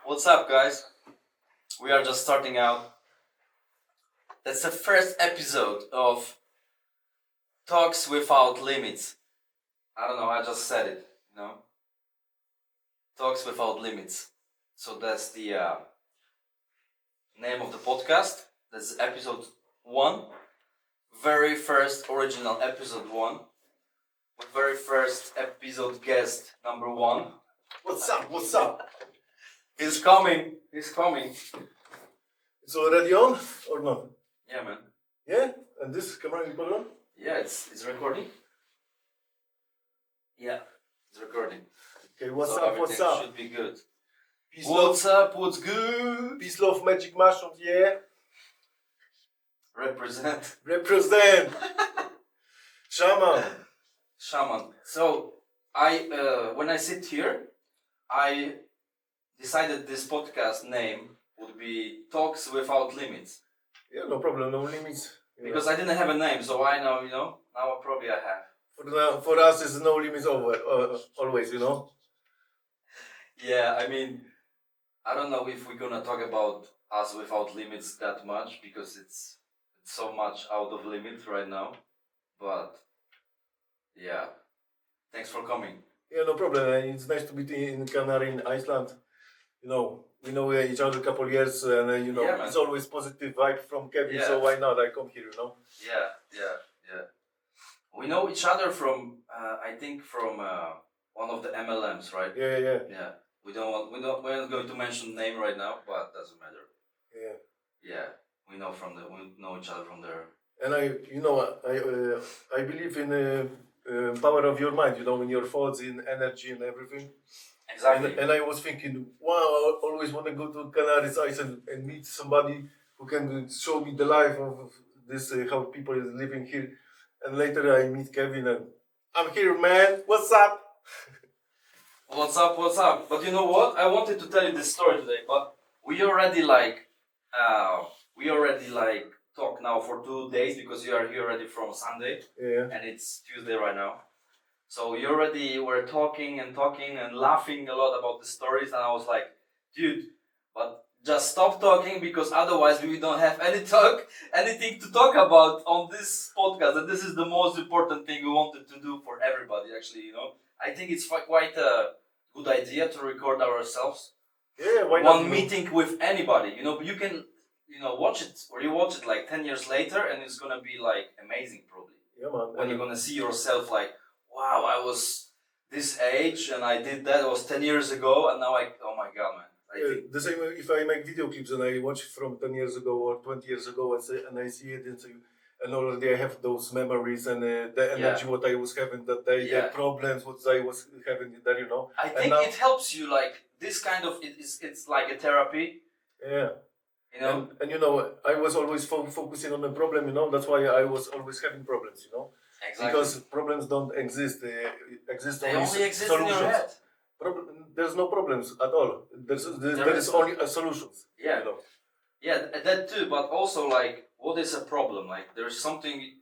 What's up, guys? We are just starting out. That's the first episode of Talks Without Limits. I don't know, I just said it, Talks Without Limits. So that's the name of the podcast. That's episode 1. Very first original episode 1. With very first episode guest number 1. What's up? What's up? He's coming. It's already on or not? Yeah, man. Yeah? And this camera you put on? Yeah, it's recording. Yeah, it's recording. Okay, what's So up? What's up? Should be good. Peace, What's love, up? What's good? peace, love, magic mushrooms, yeah? Represent. Represent! Shaman! Shaman. So I when I sit here, I decided this podcast name would be Talks Without Limits. Yeah, no problem, no limits. Because I didn't have a name, so I know, now probably I have. For us, it's no limits always, Yeah, I mean, I don't know if we're gonna talk about us without limits that much because it's so much out of limit right now. But yeah, thanks for coming. Yeah, no problem. It's nice to be in Canary, in Iceland. We know each other a couple of years, and Yeah, it's always positive vibe from Kevin. Yeah. So why not? I come here, Yeah. We know each other from I think from one of the MLMs, right? Yeah. Yeah. We're not going to mention name right now, but doesn't matter. Yeah. Yeah. We know each other from there. And I believe in power of your mind. In your thoughts, in energy, and everything. Exactly. And I was thinking, wow, I always want to go to Canaries Island and meet somebody who can show me the life of this, how people is living here. And later I meet Kevin and I'm here, man. What's up? What's up? But you know what? I wanted to tell you this story today, but we already talk now for 2 days because you are here already from Sunday. Yeah. And it's Tuesday right now. So you already were talking and laughing a lot about the stories, and I was like, dude, but just stop talking because otherwise we don't have anything to talk about on this podcast. And this is the most important thing we wanted to do for everybody, actually. I think it's quite a good idea to record ourselves. Yeah, why not? One meeting with anybody, you can, watch it or you watch it like 10 years later, and it's gonna be like amazing, probably. Yeah, man. When you're gonna see yourself like, wow, I was this age and I did that. It was 10 years ago, and now oh my god, man. The same if I make video clips and I watch from 10 years ago or 20 years ago and I see it and already I have those memories and the energy what I was having that day, the problems what I was having there, I think it helps you, like this kind of, it's like a therapy. Yeah. And I was always focusing on the problem, that's why I was always having problems, Exactly. Because problems don't exist. They only exist solutions. In your head. There's no problems at all. There is only solutions. Yeah. Yeah, that too. But also, like, what is a problem? Like, there's something.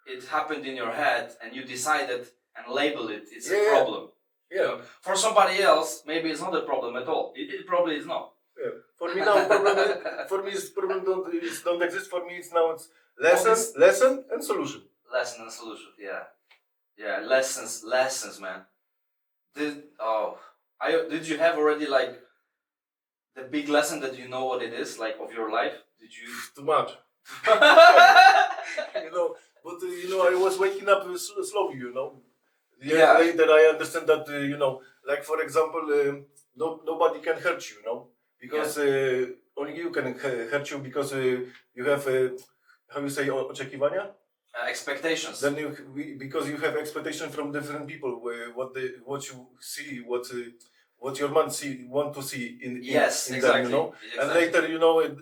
It happened in your head, and you decided and label it. It's a problem. Yeah. For somebody else, maybe it's not a problem at all. It probably is not. Yeah. For me now, problem don't exist. For me, it's lesson and solution. Lesson and solution, yeah. Lessons, man. Did you have already like the big lesson that you know what it is, like of your life? Did you? Too much. But I was waking up slowly. Yeah. Later I understand that like for example, nobody can hurt you. Because only you can hurt you because you have how you say oczekiwania. Expectations. Then because you have expectation from different people, what you see, what your mind want to see in exactly. them, And later,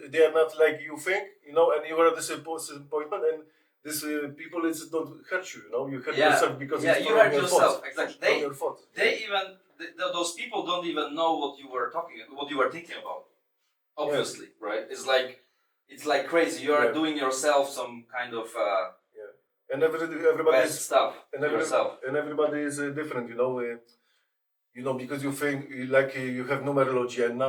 they are not like you think, and you are disappointment, and these people don't hurt you, You hurt yourself because it's you hurt your yourself. Fault. Exactly. Your fault. Those people don't even know what you were thinking about. Obviously, right? It's like crazy. You are doing yourself some kind of. And everybody bad is stuff. and everybody is different, you know, because you think like you have numerology, and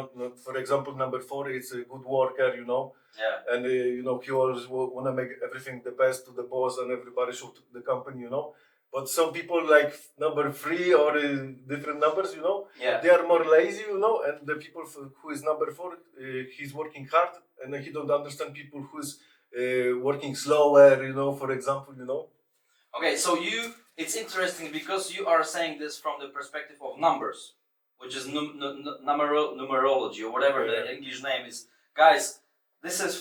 for example, number 4 is a good worker, you know, Yeah. and you know, he always want to make everything the best to the boss and everybody show to the company, you know. But some people like number 3 or different numbers, you know, Yeah. they are more lazy, you know, and the people who is number 4, he's working hard, and he don't understand people who's working slower, you know, for example, you know. Okay, so it's interesting because you are saying this from the perspective of numbers, which is numerology or whatever the English name is. Guys, this is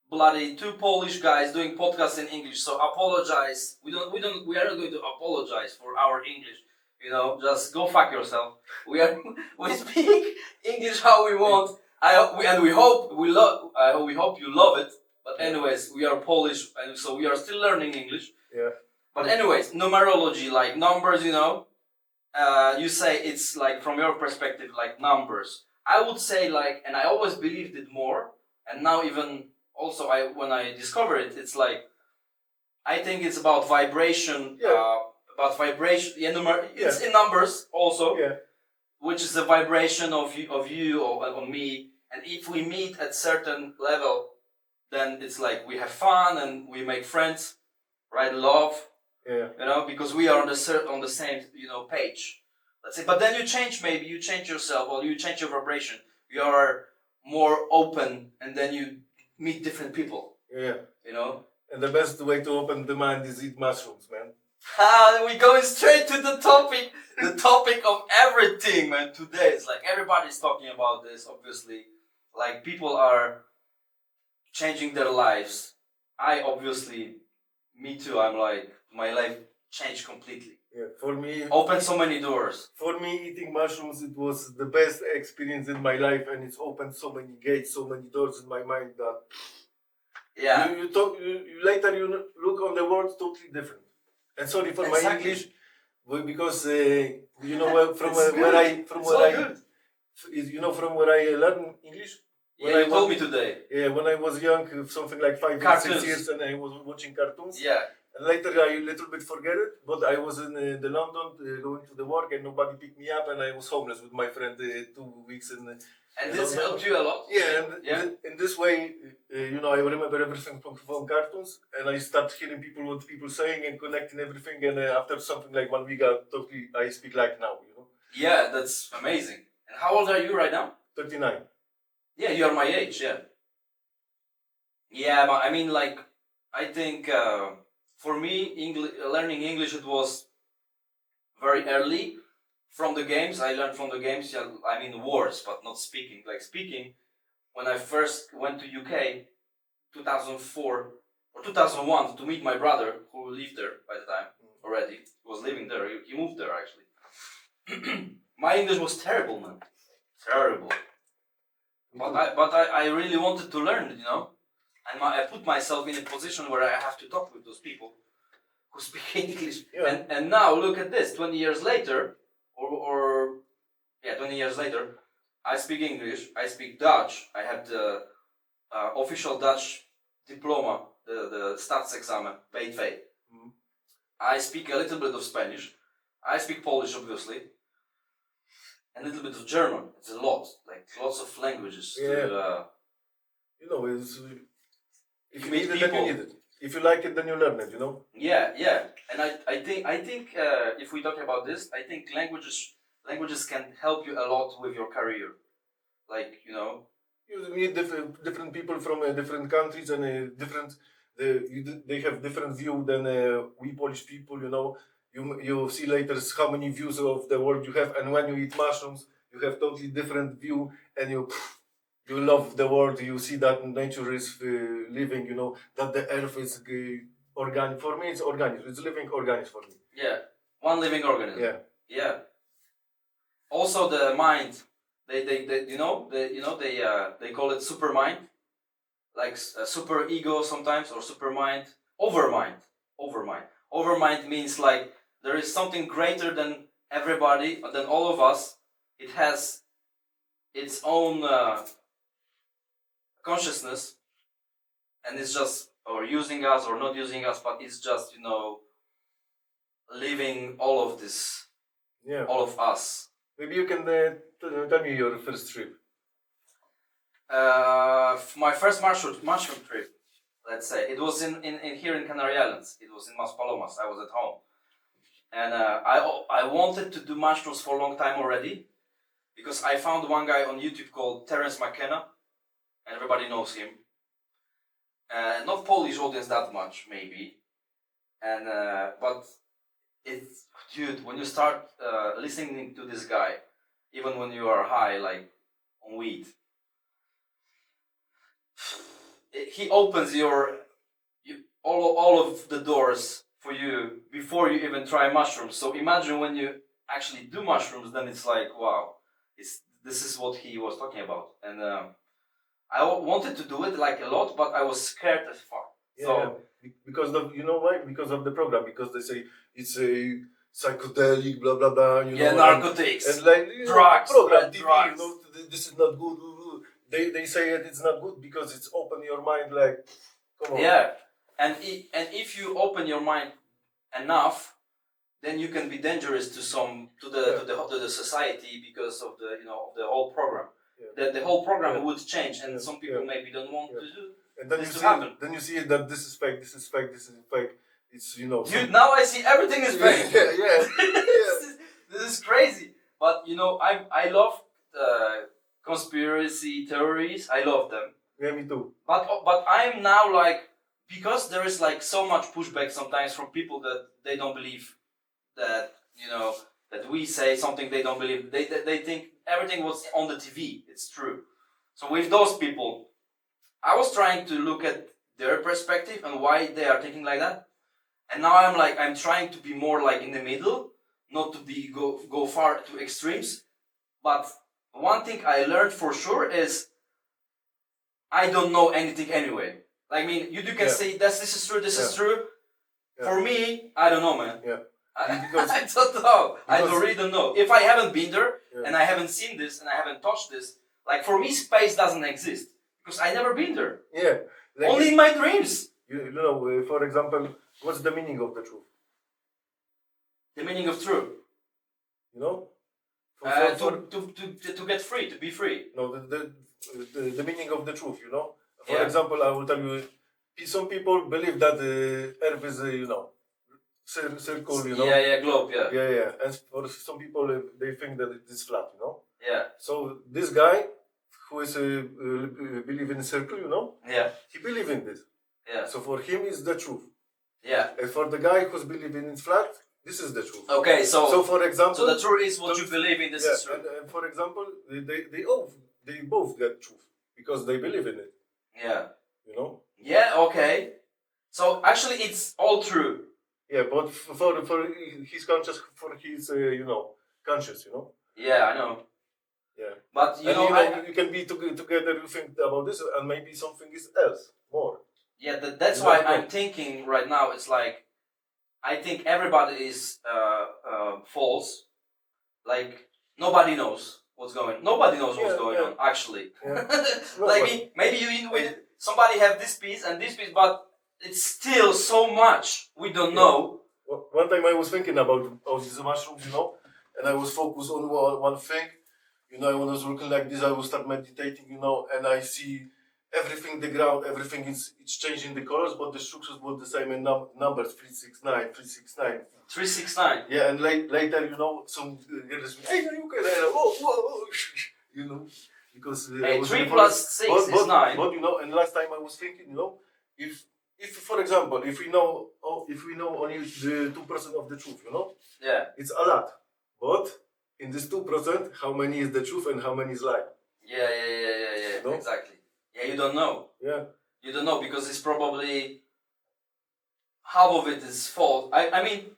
bloody two Polish guys doing podcasts in English, so apologize. We are not going to apologize for our English. You know, just go fuck yourself. We speak English how we want. We hope you love it. But anyways, we are Polish, and so we are still learning English. Yeah. But anyways, numerology, like numbers, you know, you say it's like from your perspective, like numbers. I would say like, and I always believed it more, and now even also when I discover it, it's like, I think it's about vibration. Yeah. About vibration. Yeah, it's in numbers also. Yeah. Which is the vibration of you or me, and if we meet at certain level, then it's like we have fun and we make friends, right? Love. Yeah. You know, because we are on the same, you know, page. Let's say, but then you change yourself, or you change your vibration. You are more open, and then you meet different people. Yeah. You know. And the best way to open the mind is eat mushrooms, man. We're going straight to the topic of everything, man. Today it's like everybody's talking about this. Obviously, like people are changing their lives. Me too. I'm like, my life changed completely. Yeah, for me, opened so many doors. For me, eating mushrooms, it was the best experience in my life, and it's opened so many gates, so many doors in my mind that you later you look on the world totally different. And sorry for my English, because you know from where I learned English. You told me today. Yeah, when I was young, something like 5 or 6 years, and I was watching cartoons. Yeah. And later I a little bit forget it, but I was in the London going to the work, and nobody picked me up, and I was homeless with my friend 2 weeks in. And this helped you a lot. Yeah, and in this way, you know, I remember everything from cartoons, and I start hearing what people saying and connecting everything. And after something like 1 week, I speak like now, you know. Yeah, that's amazing. And how old are you right now? 39. Yeah, you are my age. Yeah. Yeah, but I mean, like, I think for me, learning English, it was very early. From the games, I learned from the games. Yeah, I mean words, but not speaking. Like speaking, when I first went to UK, 2004 or 2001, to meet my brother who lived there by the time already. He was living there. He moved there actually. My English was terrible, man. Terrible. But I really wanted to learn it, you know. And I put myself in a position where I have to talk with those people who speak English. Yeah. And now look at this. 20 years later. 20 years later, I speak English, I speak Dutch, I have the official Dutch diploma, the staatsexamen, B2. I speak a little bit of Spanish, I speak Polish obviously, and a little bit of German. It's a lot, like lots of languages. Yeah. You know, if you need it, people. then you need it. If you like it, then you learn it, you know? Yeah. And I think if we talk about this, I think languages can help you a lot with your career. Like, you know. You meet different people from different countries, and they have different view than we Polish people, you know. You see later how many views of the world you have, and when you eat mushrooms, you have totally different view, and you love the world. You see that nature is living, you know, that the earth is organic. For me, it's organic. It's living organism for me. Yeah, one living organism. Yeah. Also, the mind. They call it super mind, like super ego sometimes, or super mind, overmind. Overmind means like there is something greater than everybody, than all of us. It has its own consciousness, and it's just or using us or not using us, but it's just, you know, living all of this, all of us. Maybe you can tell me your first trip. My first mushroom trip, let's say, it was in here in Canary Islands. It was in Maspalomas. I was at home, and I wanted to do mushrooms for a long time already, because I found one guy on YouTube called Terence McKenna, and everybody knows him. Not Polish audience that much, maybe, and but it's, dude, when you start listening to this guy, even when you are high, like on weed, he opens all of the doors for you before you even try mushrooms. So imagine when you actually do mushrooms, then it's like, wow, this is what he was talking about. And I wanted to do it like a lot, but I was scared as fuck. Yeah, So because of, you know why? Because of the program. Because they say it's a psychedelic, blah blah blah. You yeah, know, narcotics, and like drugs, program TV. drugs. You know, this is not good. They say it's not good because it's open your mind. Like, come on. Yeah, and if you open your mind enough, then you can be dangerous to the society, because of the the whole program. Yeah. The whole program would change, and Yeah. some people Yeah. maybe don't want to do And then this you to see, happen. then you see that this is fake, this is fake, this is fake. It's Dude, now I see everything is fake. yeah. This is crazy. But I love conspiracy theories. I love them. Yeah, me too. But I'm now like, because there is like so much pushback sometimes from people that they don't believe that that we say something they don't believe. They think everything was on the TV. It's true. So with those people, I was trying to look at their perspective and why they are thinking like that. And now I'm trying to be more like in the middle, not to be go far to extremes. But one thing I learned for sure is I don't know anything anyway. I mean, you can say this is true, this is true. Yeah. For me, I don't know, man. Yeah. I don't know. I really don't know. If I haven't been there and I haven't seen this and I haven't touched this, like for me, space doesn't exist because I never been there. Yeah. Like only in my dreams. You know, for example, what's the meaning of the truth? The meaning of truth. You know? To get free, to be free. No, the meaning of the truth, you know? For example, I will tell you, some people believe that the earth is, circle, you know? Yeah, globe, yeah. Yeah. And for some people, they think that it is flat, you know? Yeah. So this guy, who is believe in circle, you know? Yeah. He believe in this. Yeah. So for him, it's the truth. Yeah. And for the guy who's believing in flat, this is the truth. Okay, so for example, so the truth is what you believe in. This is true. And for example, they both get truth because they believe in it. Yeah. You know. Yeah. Okay. So actually, it's all true. Yeah, but for his conscious, for his conscious, you know. Yeah, I know. Yeah. But you can be together. You think about this, and maybe something is else more. Yeah, that's why I'm thinking right now. It's like, I think everybody is false. Like nobody knows what's going. Nobody knows what's going on actually. Yeah. Like maybe somebody have this piece and this piece, but it's still so much we don't know. One time I was thinking about these mushrooms, you know, and I was focused on one thing. You know, when I was working like this, I will start meditating, you know, and I see everything, the ground, everything it's changing the colors, but the structures were the same in numbers 369, 369. 369. Yeah, and later, you know, some girls, hey, you can, whoa, you know, because 3 plus 6 is 9. But you know, and last time I was thinking, you know, if for example, if we know only the 2% of the truth, you know, it's a lot, but in this 2%, how many is the truth and how many is lie? Yeah. You know? Exactly. Yeah, you don't know. Yeah. You don't know because it's probably half of it is false. I mean,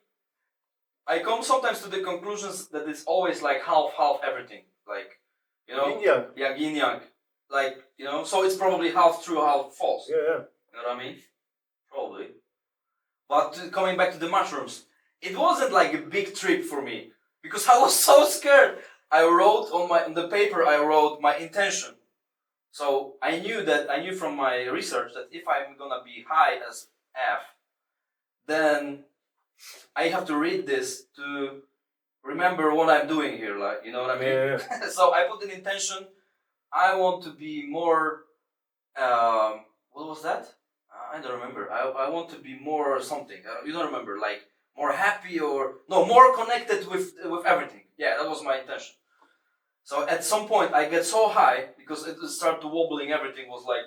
I come sometimes to the conclusions that it's always like half everything. Like, you know, yin yang. Yeah, yin yang. Like, you know, so it's probably half true, half false. Yeah. You know what I mean? Probably. But coming back to the mushrooms, it wasn't like a big trip for me because I was so scared. I wrote on the paper. I wrote my intention. So I knew from my research that if I'm gonna be high as F, then I have to read this to remember what I'm doing here, like, you know what I mean? Yeah. So I put an intention. I want to be more. What was that? I don't remember. I want to be more something. You don't remember? Like more happy or no, more connected with everything. Yeah, that was my intention. So at some point I get so high because it started wobbling. Everything was like,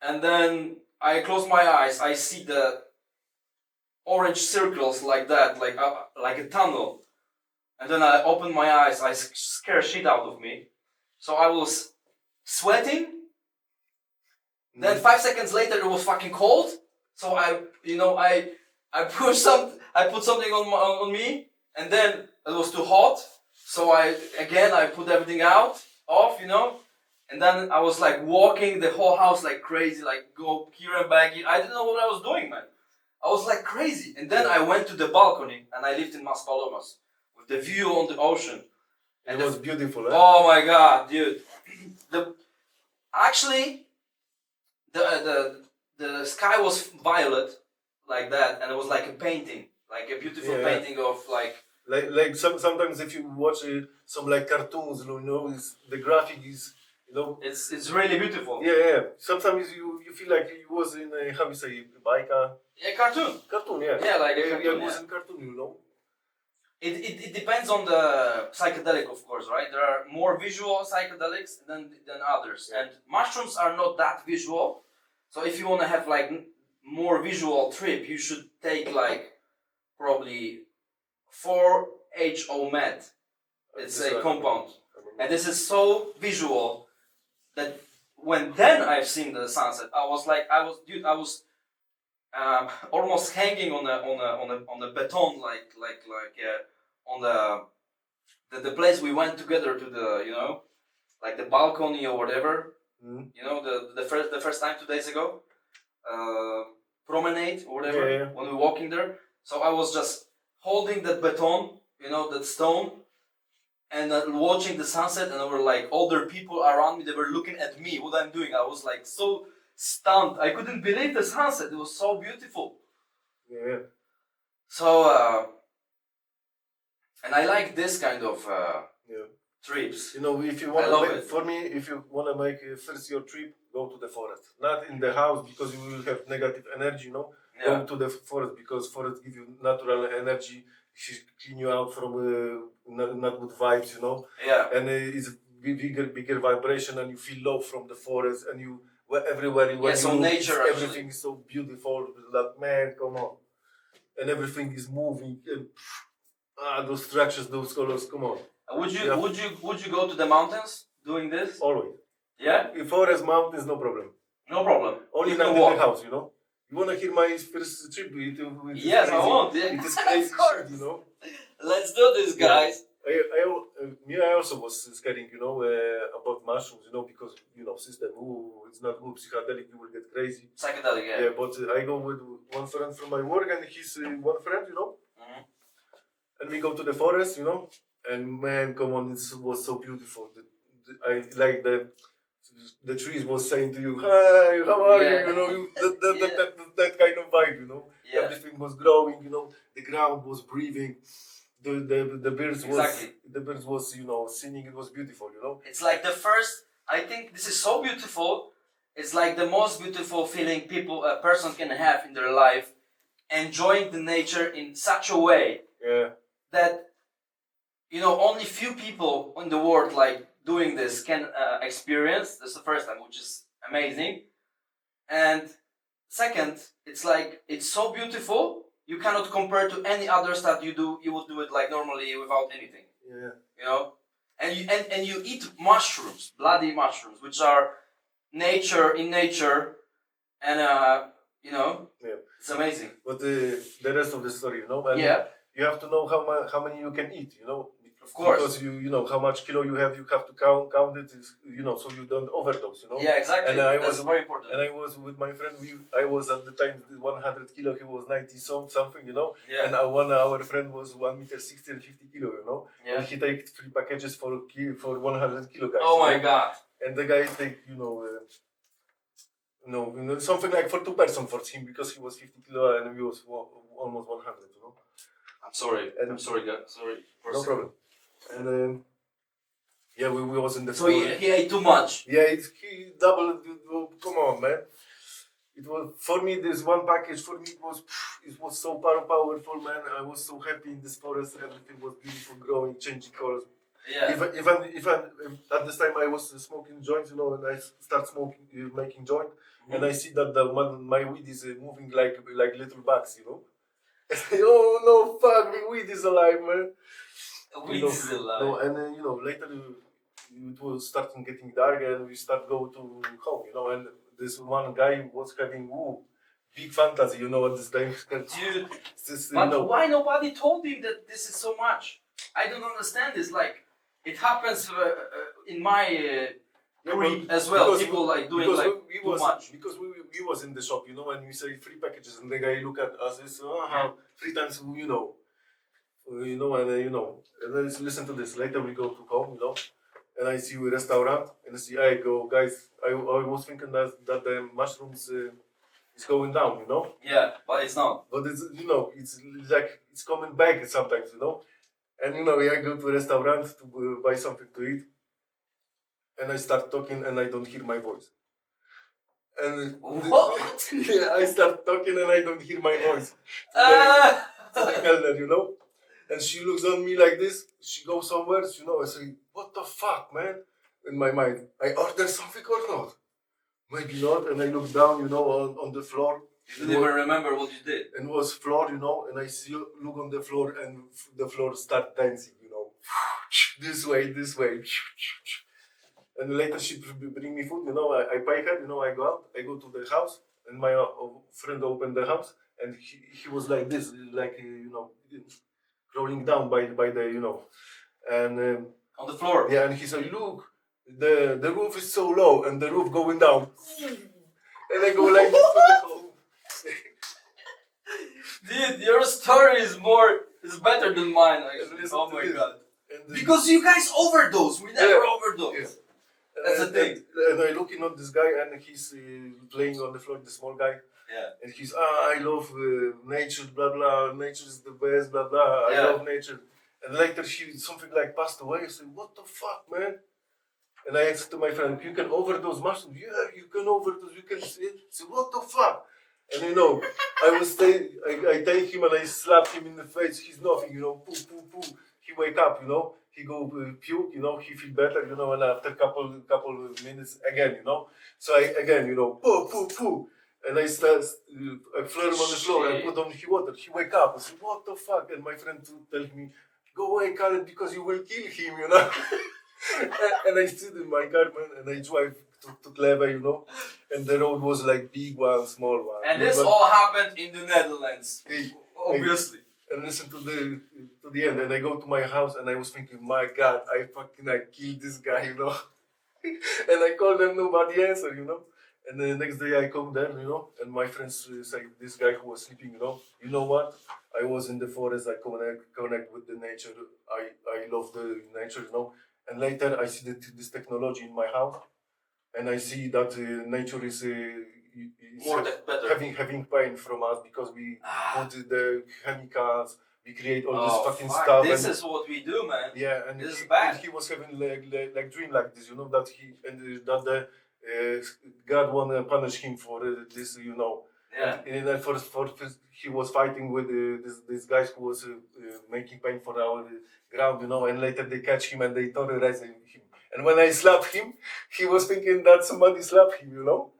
and then I close my eyes. I see the orange circles like that, like a tunnel. And then I open my eyes. I scare shit out of me. So I was sweating. Then 5 seconds later it was fucking cold. So I put something on me, and then it was too hot. So I put everything off, and then I was like walking the whole house like crazy, like go here and back. I didn't know what I was doing, man. I was like crazy. And then I went to the balcony, and I lived in Maspalomas with the view on the ocean. And it was beautiful, eh? Oh my god, dude! Actually, the sky was violet like that, and it was like a painting, like a beautiful painting of like sometimes if you watch some like cartoons, the graphic is, it's really beautiful. Yeah. Sometimes you feel like you was in a, how you say, baika. Yeah, cartoon. Cartoon, yeah. Yeah, like a Yeah, cartoon. it was in cartoon, It depends on the psychedelic, of course, right? There are more visual psychedelics than others, and mushrooms are not that visual. So if you want to have like more visual trip, you should take like probably 4-HO med. It's a compound, and this is so visual that when then I've seen the sunset, I was almost hanging on the beton, on the place we went together to the like the balcony or whatever. The first time 2 days ago, promenade or whatever, when we were walking there. So I was just holding that beton, that stone, and watching the sunset, and there were like older people around me. They were looking at me, what I'm doing. I was like so stunned. I couldn't believe the sunset. It was so beautiful. Yeah. So, and I like this kind of trips. If you want to make, for me, if you want to make first your trip, go to the forest. Not in the house because you will have negative energy, Go to the forest because forest give you natural energy, clean you out from not good vibes, Yeah. And it's bigger vibration, and you feel love from the forest, and you everywhere you so look, nature everything is so beautiful. Like, man, come on, and everything is moving. And, those structures, those colors, come on. Would you go to the mountains doing this? Always. Yeah. If forest, mountains, no problem. No problem. Only not in the house, You wanna hear my first trip? Yes, I want. Yeah. It is crazy shit, Let's do this, guys. I also was scaring, about mushrooms, because system. It's not good. Psychedelic, you will get crazy. Psychedelic, yeah. Yeah, but I go with one friend from my work, and his one friend, Mm-hmm. and we go to the forest, and man, come on, it was so beautiful. I like the trees was saying to you, "Hi, how are you?" That kind of vibe, Yeah. Everything was growing, the ground was breathing, the birds was singing. It was beautiful, It's like the first. I think this is so beautiful. It's like the most beautiful feeling a person can have in their life, enjoying the nature in such a way that only few people in the world like doing this can experience. This is the first time, which is amazing. And second, it's like it's so beautiful. You cannot compare to any others that you do. You would do it like normally without anything. Yeah. And you eat mushrooms, bloody mushrooms, which are nature, and it's amazing. But the rest of the story, and you have to know how many you can eat, Of course. Because you know how much kilo you have to count it, so you don't overdose, Yeah, exactly. And that's very important. And I was with my friend. I was at the time 100 kilo. He was 90 something, Yeah. And our friend was 1 meter 60 and 50 kilo, Yeah. And he take 3 packages for 100 kilo guys. Oh my god. And the guy take something like for 2 person for him because he was 50 kilo and we was almost 100, Sorry. And- I'm sorry, guys. Sorry. No problem. And yeah, we was in the So he ate too much. Yeah, he doubled. Come on, man. It was for me. This one package for me it was so powerful, man. I was so happy in this forest. Everything was beautiful, growing, changing colors. Yeah. If at this time I was smoking joints, you know, and I start smoking, making joint, and I see that my weed is moving like little bugs, you know. I say, oh no, fuck, the weed is alive, man. Weed is alive. No, and then you know later it was starting getting dark, and we start go to home, you know, and this one guy was having big fantasy, you know, at this time. Dude, This, but you know, why nobody told him that this is so much? I don't understand this. Like, it happens in my creep as well. People like doing because like we too was, much. because we was in the shop, you know, and we say 3 packages, and the guy look at us and say, how 3 times, you know, and then listen to this. Later we go to home, you know, and I see a restaurant, and I see, I go, guys, I was thinking that the mushrooms is going down, you know, Yeah, but it's not. but it's, you know, it's like it's coming back sometimes, you know, and you know, I go to a restaurant to buy something to eat, and I start talking, and I don't hear my voice. And What? yeah, I start talking and I don't hear my voice. To the Kellner, you know? And she looks on me like this, she goes somewhere, you know, I say, what the fuck, man? In my mind, I order something or not? Maybe not, and I look down, you know, on the floor. You didn't even remember what you did. And it was floor, you know, and I see look on the floor and the floor start dancing, you know. This way. And later she bring me food, you know, I pay her, you know, I go out, I go to the house, and my friend opened the house, and he was like this, like, you know, rolling down by the, you know, and On the floor. yeah, and he said, look, the roof is so low, and the roof going down, and I go like this to the home. Dude, your story is better than mine. Actually. Listen Oh to my this. god. And Because you guys overdose. We never Yeah. overdose. Yeah. That's the thing. And I looking at this guy, and he's playing on the floor, the small guy. Yeah. And he's, I love nature, blah blah. Nature is the best, blah blah. I Yeah. love nature. And later she something like passed away. I said, what the fuck, man? And I asked to my friend, you can overdose mushrooms? Yeah, you can overdose. You can see. I said, what the fuck? And you know, I take him and I slap him in the face. He's nothing, you know. Poo poo poo. He wake up, you know. He go puke, you know. He feel better, you know. And after couple of minutes again, you know. So I again, you know, poo poo poo. And I start, I flare him on the floor. I put on his water. He wake up. I say, what the fuck? And my friend tell me, go away, KALET, because you will kill him, you know. And I sit in my car, man, and I drive to Kleve, you know. And the road was like big one, small one. And this But- all happened in the Netherlands. Hey, Obviously. and listen to the end, and I go to my house, and I was thinking, my God, I killed this guy, you know. And I call them, nobody answer, you know. And the next day I come there, you know, and my friends say, this guy who was sleeping, you know what? I was in the forest, I connect with the nature, I love the nature, you know. And later I see this technology in my house, and I see that nature is More better. having pain from us because we put the chemicals, we create all this fucking fuck. stuff. This and is what we do, man. yeah, and This is he, bad. he was having like dream like this, you know, that he and that the God wanna punish him for this, you know. Yeah. And then he was fighting with this guys who was making pain for our ground, you know. And later they catch him and they terrorize him. And when I slap him, he was thinking that somebody slapped him, you know.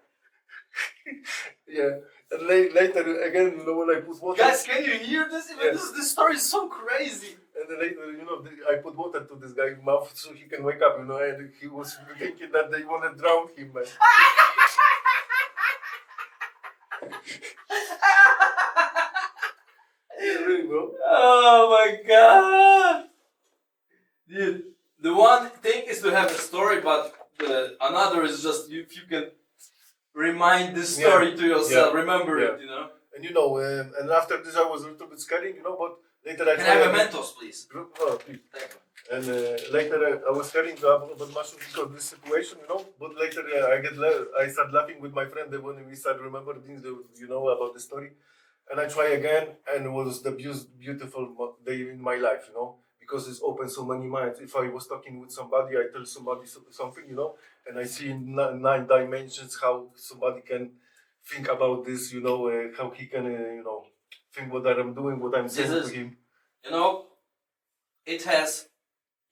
Yeah. And later again, you know, when I put water. Guys, can you hear this? Even Yeah. this story is so crazy. And then later, you know, I put water to this guy's mouth so he can wake up, you know, and he was thinking that they want to drown him, man. Yeah, really, bro. Oh my god. Dude, the one thing is to have a story, but another is just if you can remind this story to yourself, remember it, you know. And you know, and after this I was a little bit scared, you know, but later I Can I have a Mentos, please? Oh, please. Thank you. And later I was scared about mushrooms because of this situation, you know. But later I start laughing with my friend when we start remembering things, you know, about the story. and I try again, and it was the beautiful day in my life, because it's opened so many minds. If I was talking with somebody, I tell somebody something, and I see in nine dimensions how somebody can think about this, how he can, think what I'm doing, what I'm saying to him.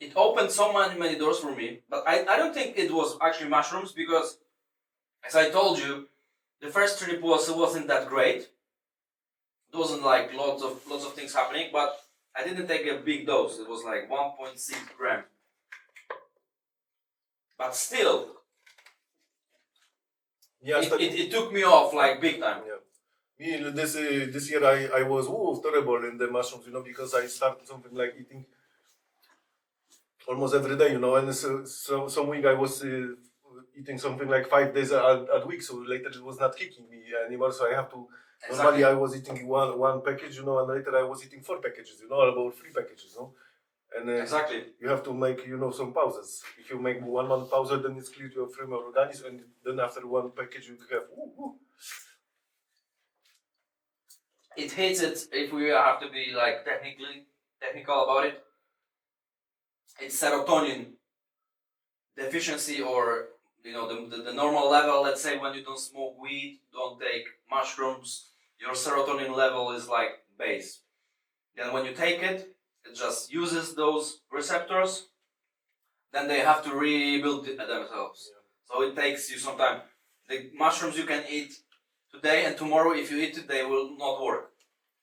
It opened so many doors for me, but I don't think it was actually mushrooms, because as I told you, the first trip wasn't that great. It wasn't like lots of things happening, but I didn't take a big dose. It was like 1.6 gram. But still, it took me off like big time. Yeah. Me, this year I was terrible in the mushrooms, because I started something like eating almost every day, and so some week I was eating something like 5 days a week, so later it was not kicking me anymore, so I have to. Exactly. Normally I was eating one package, and later I was eating 4 packages, about 3 packages, and exactly. You have to make, some pauses. If you make 1 month pause, then it's clear your frame of organism, and then after one package you have. It hits it, if we have to be like technical about it. It's serotonin deficiency, or the normal level. Let's say when you don't smoke weed, don't take mushrooms, your serotonin level is like base. Then when you take it, it just uses those receptors. Then they have to rebuild themselves. Yeah. So it takes you some time. The mushrooms you can eat today, and tomorrow if you eat it, they will not work.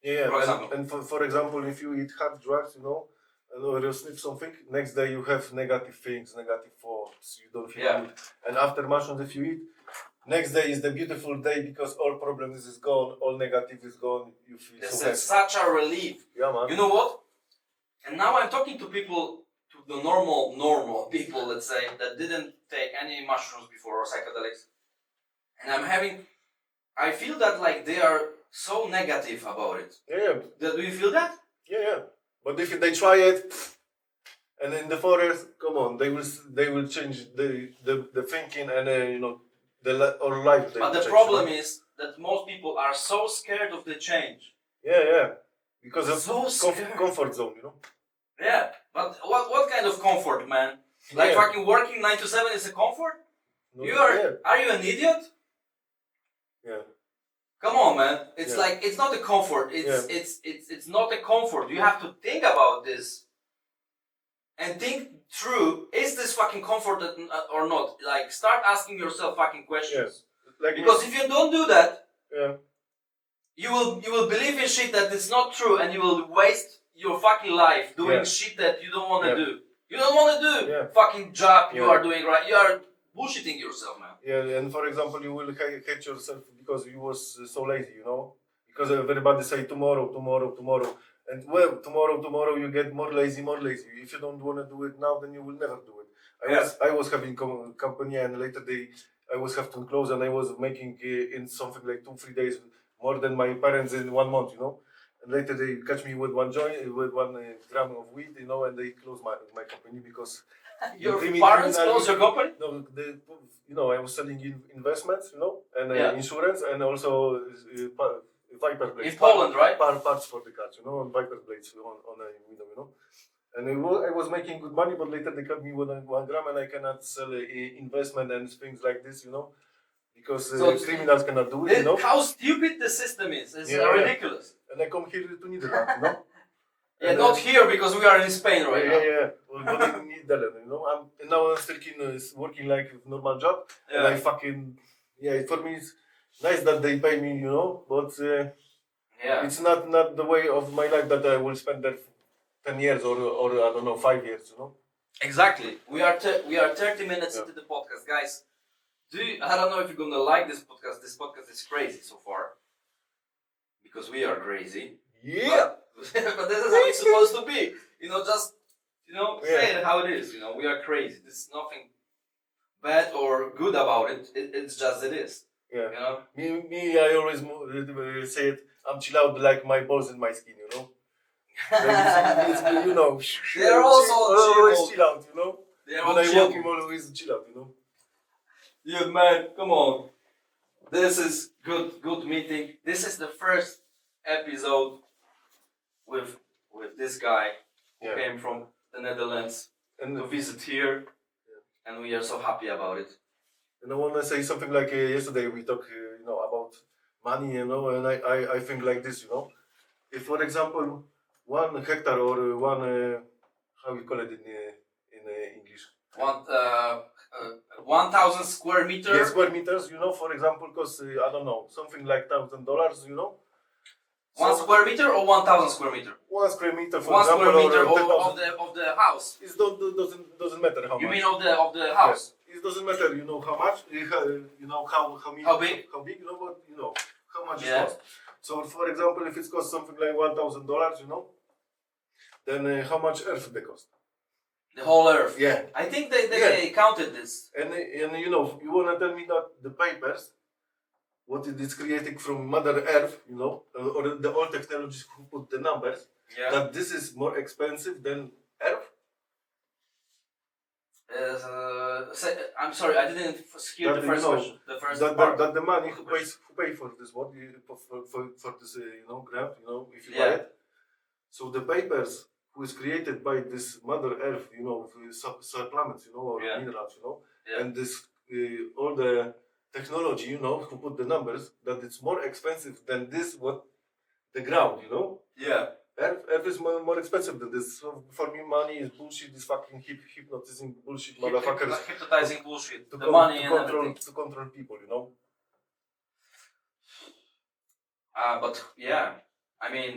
Yeah, for example. And for example, if you eat hard drugs, or you sniff something, next day you have negative things, negative thoughts, you don't feel good. And after mushrooms, if you eat, next day is the beautiful day, because all problems is gone, all negative is gone, you feel this so happy. Is such a relief. Yeah, man. You know what? And now I'm talking to people, to the normal people, let's say, that didn't take any mushrooms before or psychedelics. And I feel that like they are so negative about it. Yeah. Do you feel that? Yeah. But if they try it, and in the forest, come on, they will change the thinking, and or life. But the problem is that most people are so scared of the change. Yeah. Because of comfort zone, Yeah, but what kind of comfort, man? Like fucking working 9 to 7 is a comfort? No, Are you an idiot? Yeah. Come on, man. It's like, it's not a comfort. It's not a comfort. You have to think about this and think through, is this fucking comfort or not? Like, start asking yourself fucking questions. Like because if you don't do that, yeah, you will believe in shit that is not true, and you will waste your fucking life doing shit that you don't want to do. You don't want to do fucking job you are doing, right? You are bullshitting yourself, man. Yeah, and for example, you will hate yourself because you was so lazy, because everybody say tomorrow, and tomorrow you get more lazy. If you don't want to do it now, then you will never do it. I was having company, and later I was have to close, and I was making in something like 2-3 days more than my parents in 1 month, And later they catch me with 1 joint, with 1 gram of weed, and they close my company because. Your parents close your company? No, I was selling investments, and insurance, and also Viper blades. In Poland, right? Parts for the cars, and Viper blades on a window, And I was making good money, but later they cut me with 1 gram, and I cannot sell investment and things like this, because criminals cannot do it, How stupid the system is. It's ridiculous. And I come here to Netherlands, not here, because we are in Spain right now. Yeah. Well, but in Netherlands, now I'm still working like a normal job, and I fucking for me it's nice that they pay me, but it's not the way of my life that I will spend there 10 years or I don't know 5 years, Exactly. We are 30 minutes into the podcast, guys. I don't know if you're gonna like this podcast. This podcast is crazy so far because we are crazy. Yeah. But this is how it's supposed to be. Just say it how it is. We are crazy. There's nothing bad or good about it. It's just it is. Yeah. Me, I always say it. I'm chill out like my balls in my skin. They're also always chill out. They're when I walk, I'm always chill out. Yeah, man, come on. This is good meeting. This is the first episode with this guy who Yeah. came from the Netherlands And to visit here, and we are so happy about it. and I want to say something like yesterday we talked, about money, and I think like this, if for example 1 hectare or one how we call it in English, 1,000 square meter. yeah, square meters, for example, costs I don't know, something like $1,000, 1 square meter or 1,000 square meter? 1 square meter, for 1 example, square meter or of the house. it doesn't matter how You much. mean of the house? It doesn't matter, how much, How big? but how much it Yeah. costs. So, for example, if it costs something like $1,000, then how much earth they cost? The whole earth. Yeah. I think they Yeah. counted this. And you wanna tell me that the papers, what it is created from Mother Earth, or the old technologies who put the numbers, Yeah. that this is more expensive than Earth? I'm sorry, I didn't hear That, the first question. The first part. that the money who pay for this what for this grant, if you buy Yeah. it. So the papers who is created by this Mother Earth, supplements, or Yeah. minerals, Yeah. and this all the technology, who put the numbers, that it's more expensive than this what the ground, Yeah. Earth is more expensive than this. So for me, money is bullshit. This fucking hypnotizing bullshit, motherfuckers. Hypnotizing bullshit. To The money and control, everything. to control people, But yeah, I mean,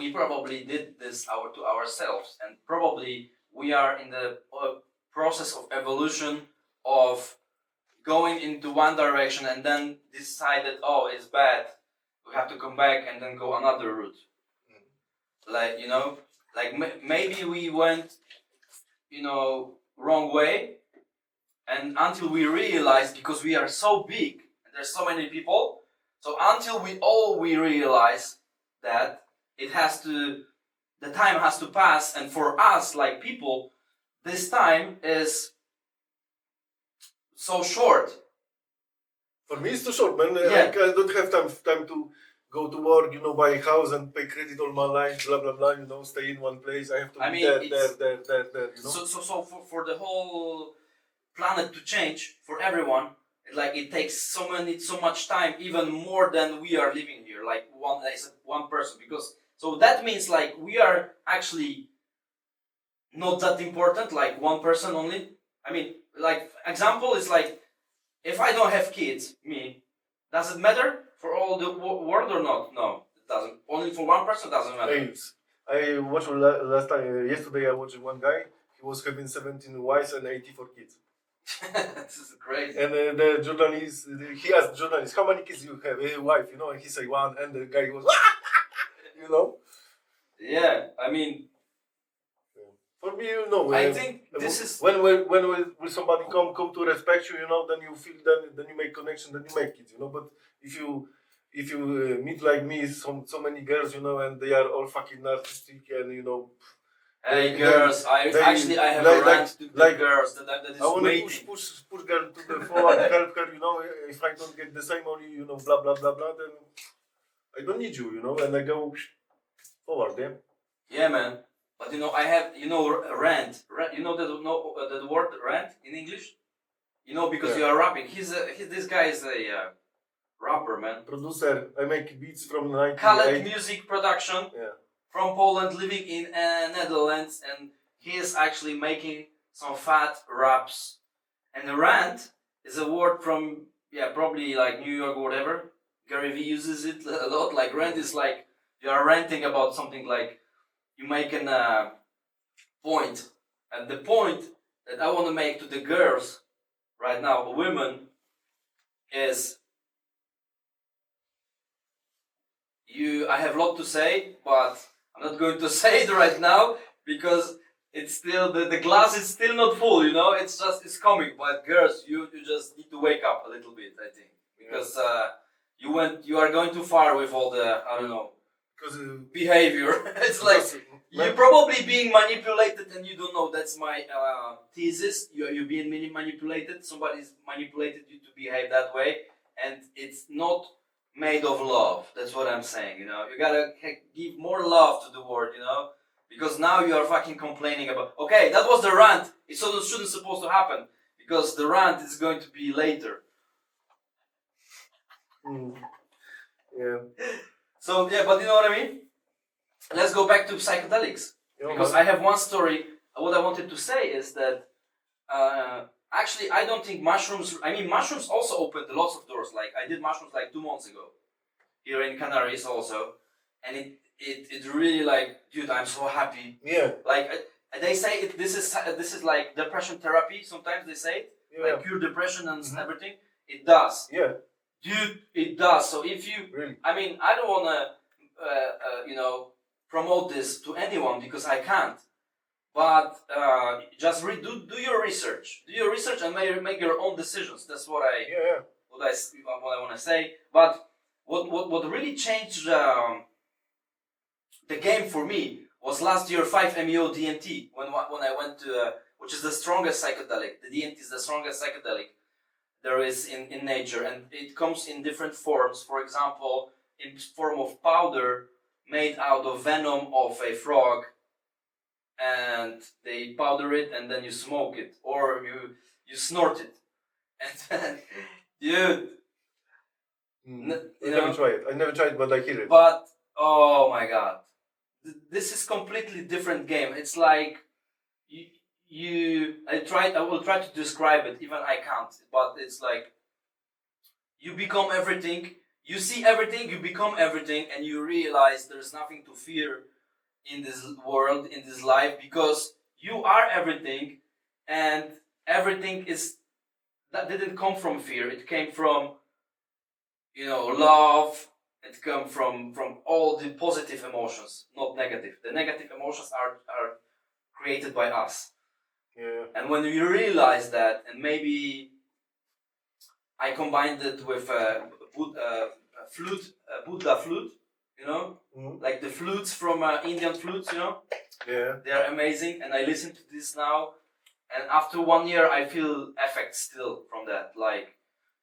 we probably did this to ourselves, and probably we are in the process of evolution of going into one direction and then decided, oh, it's bad. We have to come back and then go another route. Like maybe we went, wrong way, and until we realized, because we are so big and there's so many people, so until we realize that the time has to pass, and for us like people, this time is so short. For me, it's too short, man. Yeah. I don't have time to go to work, buy a house and pay credit all my life, blah blah blah. Stay in one place. I have to be there. So for the whole planet to change for everyone, it takes so much time, even more than we are living here, like one person, because so that means like we are actually not that important, like one person only. I mean, like example is like, if I don't have kids, does it matter for all the world or not? No, it doesn't. Only for one person doesn't matter. I watched last time, yesterday I watched one guy. He was having 17 wives and 84 kids. This is crazy. And the journalist, he asked journalist, how many kids you have, wife, and he said 1, and the guy goes, Yeah, I mean, for me, I think this is when will somebody come to respect you, then you feel, then you make connection, then you make kids, but if you meet like me, so many girls, and they are all fucking narcissistic, and hey girls, I have a rant to the girls that is I want to waiting. push girl to the forward, help her, if I don't get the same only, blah blah blah blah, then I don't need you, and I go forward, yeah. Yeah, man. But I have rant. You know the word rant in English? Because you are rapping. This guy is a rapper, man. Producer. I make beats from 1980. KALET music production. Yeah. From Poland, living in Netherlands, and he is actually making some fat raps. And a rant is a word from probably like New York or whatever. Gary Vee uses it a lot. Like rant is like you are ranting about something, like you make an point, and the point that I want to make to the girls right now, the women, is I have a lot to say, but I'm not going to say it right now because it's still the glass is still not full. It's coming. But girls, you just need to wake up a little bit, I think, because you are going too far with all the behavior. It's like you're probably being manipulated and you don't know. That's my thesis. You're being manipulated. Somebody's manipulated you to behave that way, and it's not made of love. That's what I'm saying, you know. You gotta give more love to the world, you know, because now you are fucking complaining about. Okay, that was the rant. It shouldn't supposed to happen because the rant is going to be later. Yeah. So yeah, but you know what I mean. Let's go back to psychedelics because I have one story. What I wanted to say is that actually I don't think mushrooms. I mean, mushrooms also opened lots of doors. Like I did mushrooms like 2 months ago here in Canaries also, and it really like, dude, I'm so happy. Yeah. Like they say this is like depression therapy. Sometimes they say it, like cure depression and everything. It does. Yeah. Dude, it does. So if you, really? I mean, I don't wanna, you know, promote this to anyone because I can't. But just do your research. Do your research and make your own decisions. That's what I what I want to say. But what really changed the game for me was last year 5-MeO DMT when I went to which is the strongest psychedelic. The DMT is the strongest psychedelic there is in nature, and it comes in different forms. For example, in form of powder made out of venom of a frog, and they powder it and then you smoke it or you snort it, and then, dude, I never tried it. I never tried, but I hear it. But oh my god, this is completely different game. It's like I will try to describe it, even I can't, but it's like you become everything, you see everything, you become everything, and you realize there's nothing to fear in this world, in this life, because you are everything, and everything that didn't come from fear. It came from, you know, love. It came from all the positive emotions, not negative. The negative emotions are created by us. Yeah. And when you realize that, and maybe I combined it with Buddha flute, you know, like the flutes from Indian flutes, you know. Yeah. They are amazing, and I listen to this now, and after 1 year, I feel effects still from that, like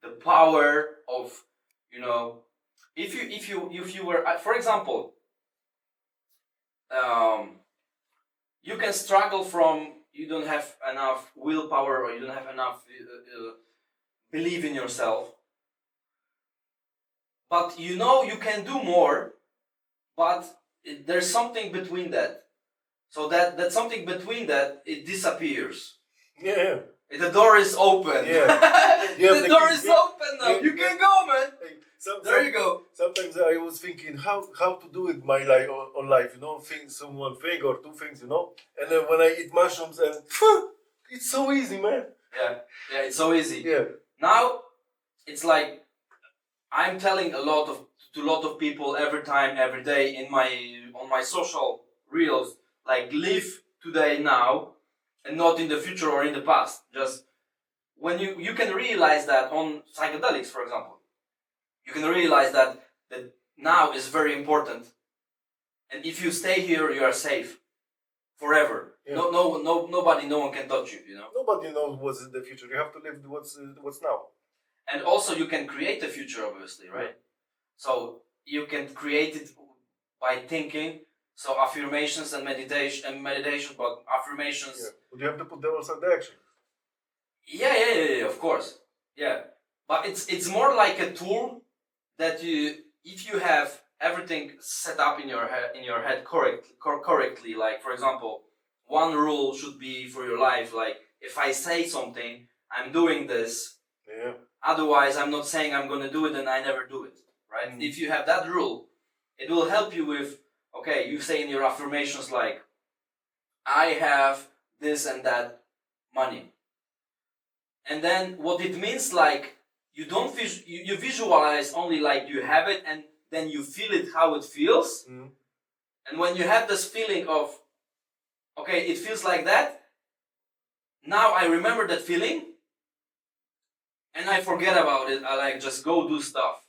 the power of, you know, if you were, for example, you can struggle from you don't have enough willpower or you don't have enough belief in yourself, but you know you can do more, but there's something between that. So that something between that, it disappears. Yeah. The door is open. Yeah. The door is open now. You can go, man. There you go. Sometimes I was thinking how to do it my life on life, you know, one thing or two things, you know. And then when I eat mushrooms, and it's so easy, man. Yeah, it's so easy. Yeah. Now it's like I'm telling to a lot of people every time, every day on my social reels, like live today now, and not in the future or in the past. Just when you can realize that on psychedelics, for example, you can realize that now is very important, and if you stay here, you are safe forever. Yeah. Nobody, no one can touch you. You know. Nobody knows what's in the future. You have to live what's now. And also, you can create the future, obviously, right? So you can create it by thinking. So affirmations and meditation, but affirmations. Yeah. But you have to put them also into action. Yeah, of course. Yeah, but it's more like a tool that if you have everything set up in your head correctly, like for example, one rule should be for your life, like if I say something, I'm doing this. Yeah. Otherwise, I'm not saying I'm going to do it and I never do it, right? If you have that rule, it will help you with, okay, you say in your affirmations like, I have this and that money. And then what it means, like, you don't you visualize only like you have it, and then you feel it how it feels. And when you have this feeling of, okay, it feels like that, now I remember that feeling, and I forget about it. I like just go do stuff.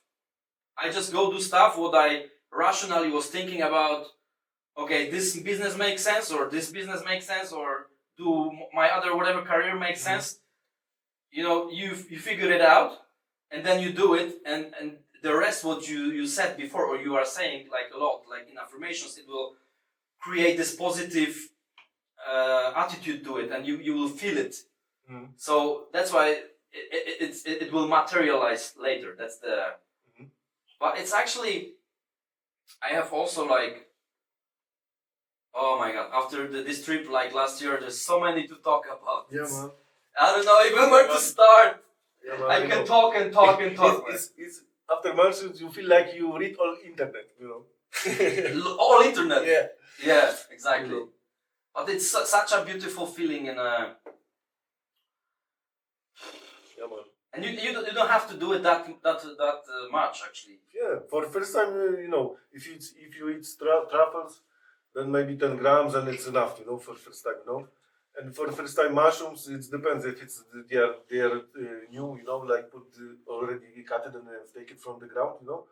I just go do stuff what I rationally was thinking about. Okay, this business makes sense, or this business makes sense, or do my other whatever career makes sense. You know, you figure it out, and then you do it, and the rest what you said before, or you are saying like a lot, like in affirmations, it will create this positive attitude to it, and you will feel it. So that's why it will materialize later. That's the. But it's actually, I have also like, oh my god, after this trip like last year, there's so many to talk about. Yeah, man. I don't know even where to start. Yeah, man, I can talk and talk and talk. It's after months you feel like you read all internet, you know. All internet. Yeah. Yeah, exactly. You know. But it's such a beautiful feeling, and Yeah, man. and you don't have to do it that much actually. Yeah, for the first time, you know, if you eat truffles, then maybe 10 grams and it's enough, you know, for the first time, you know. And for the first time mushrooms, it depends if it's they are new, you know, like put already cut it and take it from the ground, you know,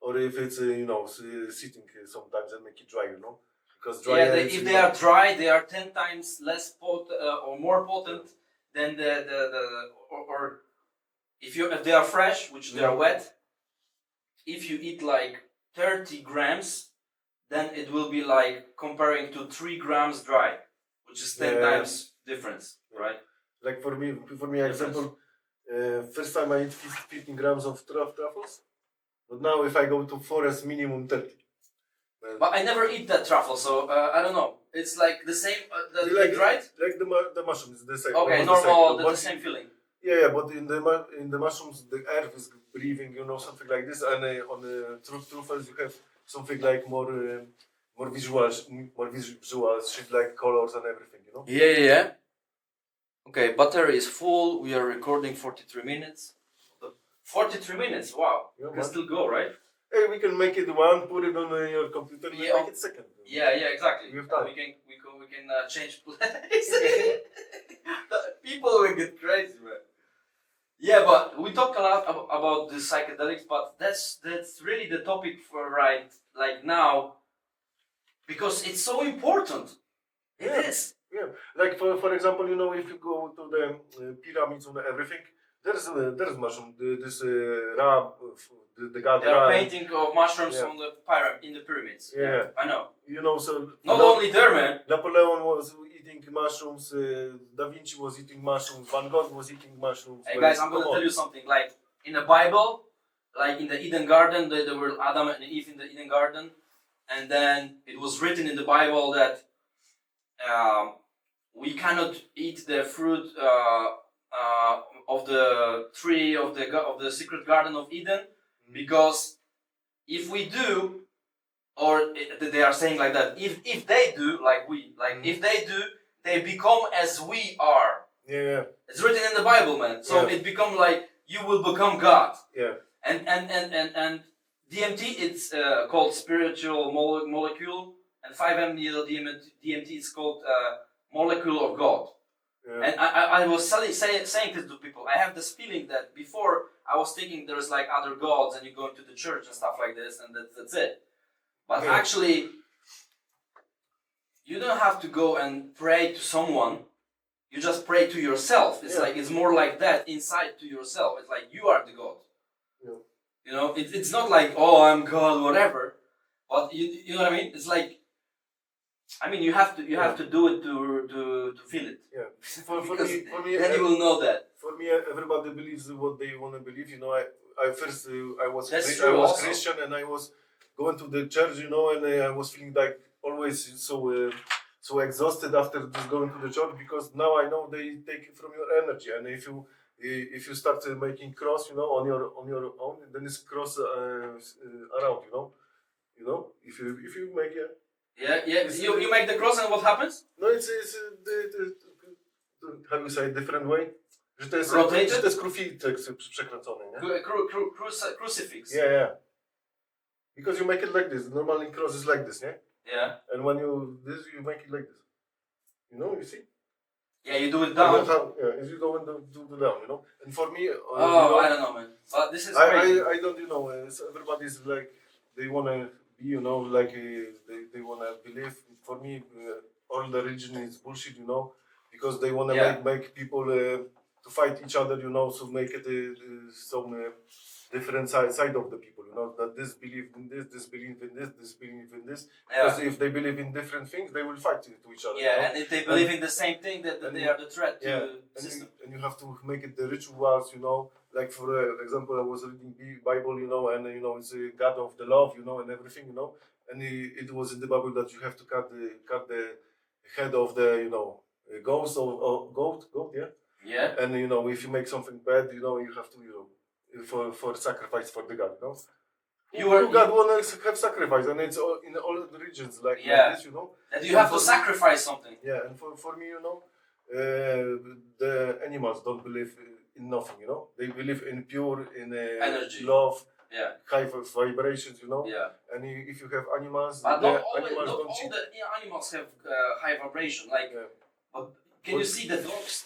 or if it's you know sitting sometimes and make it dry, you know, because dry. Yeah, if they are dry, they are 10 times less potent or more potent than or if they are fresh, which they are wet. If you eat like 30 grams, then it will be like comparing to 3 grams dry, which is 10 times difference, right? Like for me, example, first time I eat 15 grams of truffles, but now if I go to forest, minimum 30. But I never eat that truffle, so I don't know. It's like the same, like dried? Like the mushrooms, the same. Okay, normal, the same feeling. Yeah, but in the mushrooms, the earth is breathing, you know, something like this, and on the truffles you have something like more visual shit like colors and everything, you know. Yeah. Okay, battery is full. We are recording 43 minutes. 43 minutes. Wow, Yeah, can still go, right? Hey, we can make it one, put it on your computer, we make it second. Yeah, exactly. We have time. We can change place. People will get crazy, man. Yeah, but we talk a lot about the psychedelics, but that's really the topic for like now, because it's so important. It is. Yeah, like for example, you know, if you go to the pyramids and everything, there's mushroom. This the god They are Ra. painting of mushrooms on the in the pyramids. Yeah, I know. You know, so not only there, man. Napoleon was eating mushrooms. Da Vinci was eating mushrooms. Van Gogh was eating mushrooms. Hey guys, I'm gonna tell you something. Like in the Bible, like in the Eden Garden, there were Adam and Eve in the Eden Garden, and then it was written in the Bible that we cannot eat the fruit of the tree of the secret garden of Eden, because if we do, or they are saying like that, if they do, if they do, they become as we are. Yeah. It's written in the Bible, man. So it become like you will become God. Yeah. And DMT, it's called spiritual molecule, and 5-MeO DMT is called molecule of God. Yeah. And I was saying this to people. I have this feeling that before I was thinking there's like other gods and you go into the church and stuff like this and that's it. But actually, you don't have to go and pray to someone. You just pray to yourself. It's like it's more like that inside to yourself. It's like you are the God. Yeah. You know, it's not like, oh, I'm God, whatever. But you know what I mean? It's like, I mean, you have to do it to feel it. Yeah. For me, then you will know that. For me, everybody believes what they want to believe. You know, I was Christian and I was going to the church. You know, and I was feeling like always so exhausted after just going to the church, because now I know they take it from your energy, and if you start making cross, you know, on your own, then it's cross around. You know, if you make it. Yeah. You make the cross and what happens? No, it's how you say, different way. Że to jest krucyfiks przekręcony, nie? Crucifix. Yeah. Because you make it like this. Normally cross is like this, nie? Yeah. And when you make it like this. You know, you see? Yeah, you do it down. As you go and do the down, you know. And for me, I don't know, man. But this is crazy. I don't, you know. Everybody's like they wanna be, you know, like they wanna believe. For me, all the religion is bullshit, you know, because they wanna make people to to fight each other, you know, to make it some different side of the people, you know, that this believe in this believe in this believe in this. Because if they believe in different things, they will fight to each other. Yeah, you know? and if they believe in the same thing, that they are the threat to the system. And you have to make it the rituals, you know. Like for example, I was reading the Bible, you know, and you know it's a God of the love, you know, and everything, you know. And it was in the Bible that you have to cut the head of the, you know, ghost or goat, yeah. Yeah. And you know, if you make something bad, you know, you have to, you know, for sacrifice for the God, you know. God want to have sacrifice, and it's all, in all religions like this, you know. And you have to sacrifice something. Yeah, and for me, you know, the animals don't believe in nothing, you know. They believe in pure, in energy, love, high vibrations, you know. Yeah. And if you have animals, but not all cheat. the animals have high vibration. Like, but can you see the dogs?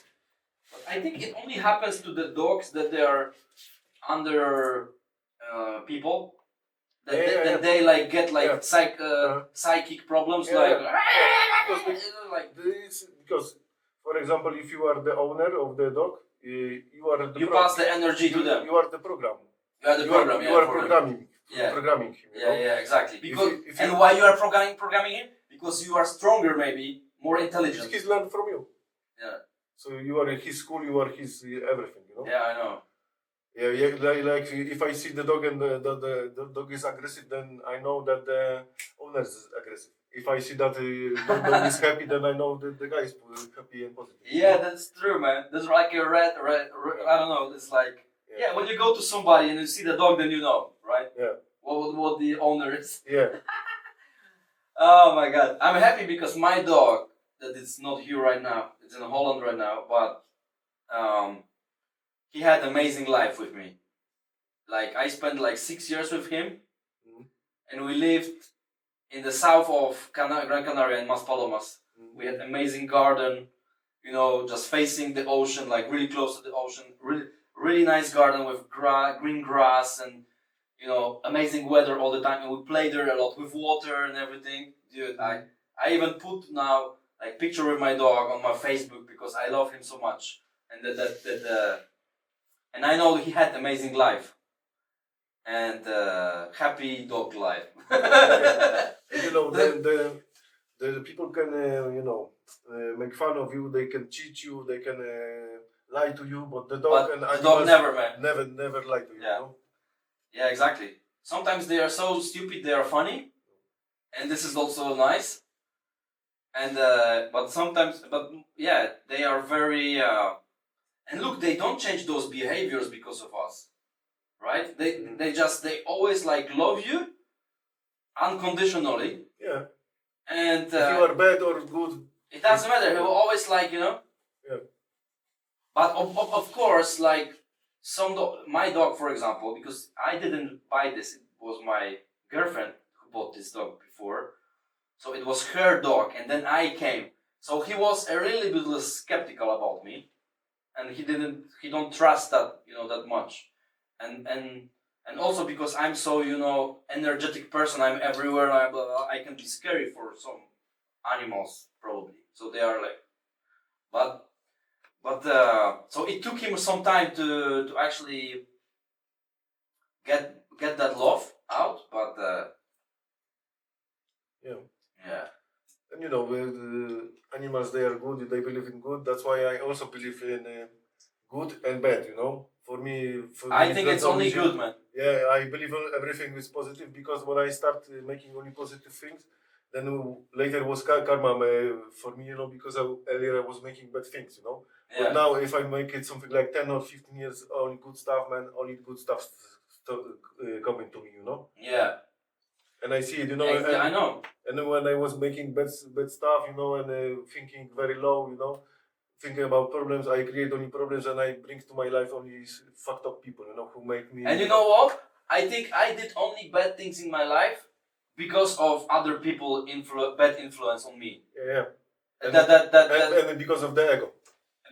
I think it only happens to the dogs that they are under people. That they like get like psychic problems because for example, if you are the owner of the dog, you pass the energy to them. You are the program. You are the program. You are programming. Programming him. Yeah, exactly. Because and why you are programming him? Because you are stronger, maybe more intelligent. He's learned from you. Yeah. So you are his school. You are his everything. You know. Yeah, I know. Yeah, like if I see the dog and the dog is aggressive, then I know that the owner is aggressive. If I see that the dog is happy, then I know that the guy is happy and positive. Yeah, that's true, man. There's like a red, I don't know. It's like when you go to somebody and you see the dog, then you know, right? Yeah. What the owner is. Yeah. Oh my God, I'm happy because my dog, that it's not here right now. It's in Holland right now, but he had an amazing life with me. Like I spent like 6 years with him, and we lived in the south of Gran Canaria in Maspalomas. We had amazing garden, you know, just facing the ocean, like really close to the ocean. Really nice garden with green grass and, you know, amazing weather all the time. And we played there a lot with water and everything. Dude, I even put now like picture with my dog on my Facebook because I love him so much, and and I know he had amazing life and happy dog life. You know, the people can you know, make fun of you. They can cheat you. They can lie to you. But the dog never, man. Never lie to you. Yeah. You know? Yeah, exactly. Sometimes they are so stupid they are funny, and this is also nice. And but sometimes, they are very. And look, they don't change those behaviors because of us, right? They always like love you unconditionally. Yeah. And if you are bad or good, it doesn't matter. He will always like, you know. Yeah. But of course, like my dog, for example, because I didn't buy this. It was my girlfriend who bought this dog before, so it was her dog, and then I came. So he was a really bit skeptical about me. And he don't trust that, you know, that much, and also because I'm so, you know, energetic person, I'm everywhere, I can be scary for some animals probably, so they are like, but so it took him some time to actually get that love out, but yeah. And you know, the animals, they are good. They believe in good. That's why I also believe in good and bad. You know, for me, I think it's only good, man. Yeah, I believe everything is positive because when I start making only positive things, then later was karma for me. You know, because earlier I was making bad things. You know, but now if I make it something like 10 or 15 years, only good stuff, man, only good stuff coming to me. You know. Yeah. And I see it, you know. I know. And then when I was making bad stuff, you know, and thinking very low, you know, thinking about problems, I create only problems, and I bring to my life only fucked up people, you know, who make me. And you know what? I think I did only bad things in my life because of other people bad influence on me. Yeah. And and because of the ego.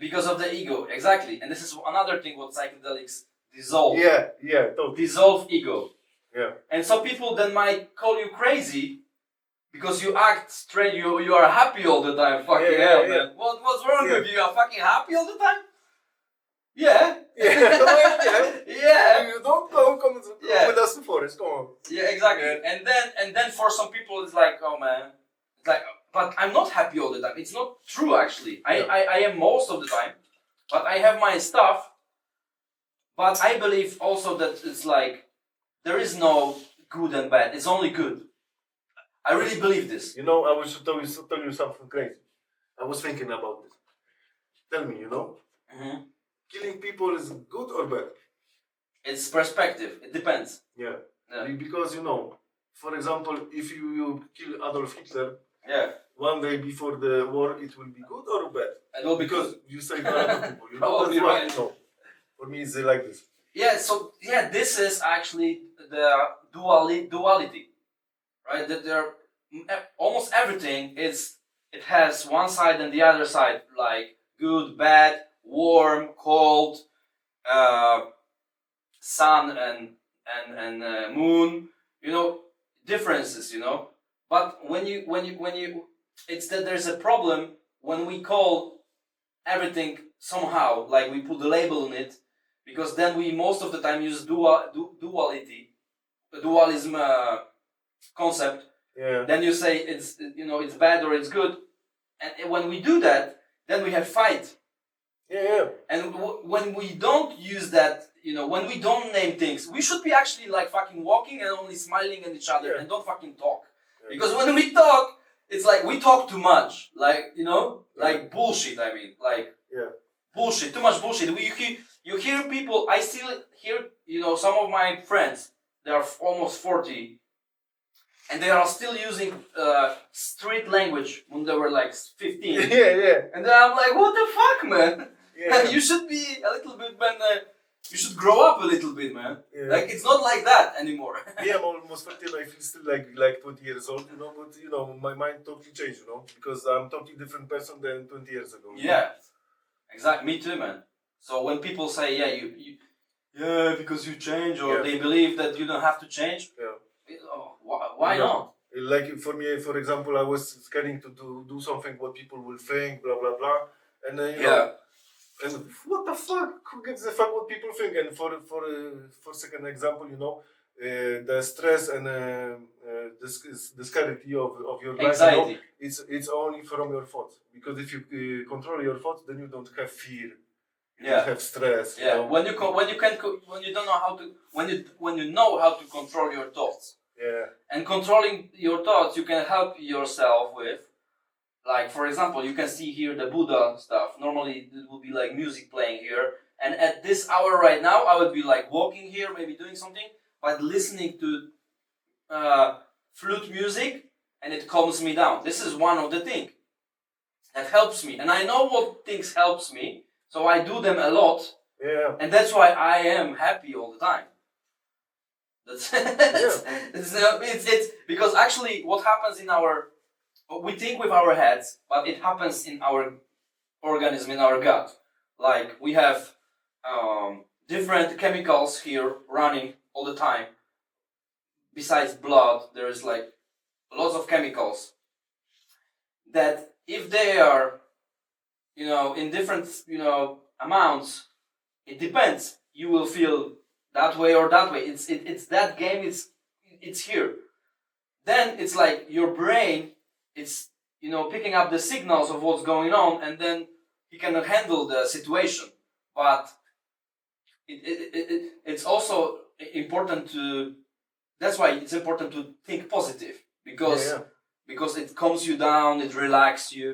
Because of the ego, exactly. And this is another thing what psychedelics dissolve. Yeah, totally. Dissolve ego. Yeah. And some people then might call you crazy because you act strange. You are happy all the time. Fucking hell, man. What's wrong with you? You are fucking happy all the time? Yeah. Yeah. Yeah. You don't come Yeah. with us to forest. Come on. Yeah, exactly. Yeah. And then for some people it's like, oh man, it's like, but I'm not happy all the time. It's not true actually. Yeah. I am most of the time, but I have my stuff. But I believe also that it's like there is no good and bad. It's only good. I really believe this. You know, I was tell you something crazy. I was thinking about this. Tell me, Mm-hmm. killing people is good or bad? It's perspective. It depends. Yeah. Yeah. Because for example, if you kill Adolf Hitler Yeah. one day before the war, it will be good or bad? It will be Because good. you save a lot of people. Probably that's why, right. For me, it's like this. Yeah. So yeah, this is actually the duality, right? That there, almost everything is. It has one side and the other side, like good, bad, warm, cold, sun and moon. Differences. But when you, it's that there's a problem when we call everything somehow, like we put a label on it, because then we most of the time use duality, the dualism concept. Yeah. Then you say it's bad or it's good, and when we do that, then we have fight. Yeah. And when we don't use that, when we don't name things, we should be actually like fucking walking and only smiling at each other and don't fucking talk. Yeah. Because when we talk, it's like we talk too much, like like bullshit. I mean, like bullshit, too much bullshit. You hear people. I still hear some of my friends. They are almost 40, and they are still using street language when they were like 15. Yeah. And then I'm like, what the fuck, man? Yeah. You should be a little bit, man. You should grow up a little bit, man. Yeah. Like it's not like that anymore. Me, I'm almost 30 and I feel still like 20 years old, but my mind totally changed, because I'm totally different person than 20 years ago. Yeah, exactly. Me too, man. So when people say, yeah, because you change, or they believe that you don't have to change, why not? Like for me, for example, I was scared to do something what people will think, blah blah blah, and and what the fuck? Who gives a fuck what people think? And for second example, the stress and the scarcity of your life, Anxiety. it's only from your thoughts. Because if you control your thoughts, then you don't have fear. You Yeah. don't have stress. Yeah. When you don't know how to when you know how to control your thoughts. Yeah. And controlling your thoughts, you can help yourself with. Like, for example, you can see here the Buddha stuff. Normally, it would be like music playing here. And at this hour right now, I would be like walking here, maybe doing something, but listening to flute music, and it calms me down. This is one of the things that helps me. And I know what things helps me, so I do them a lot. Yeah. And that's why I am happy all the time. It's because actually what happens we think with our heads, but it happens in our organism, in our gut. Like we have different chemicals here running all the time. Besides blood, there is like lots of chemicals that if they are, in different, amounts, it depends. You will feel that way or that way. It's that game. It's here. Then it's like your brain. It's picking up the signals of what's going on, and then he can handle the situation. But it's also important to. That's why it's important to think positive because it calms you down, it relaxes you,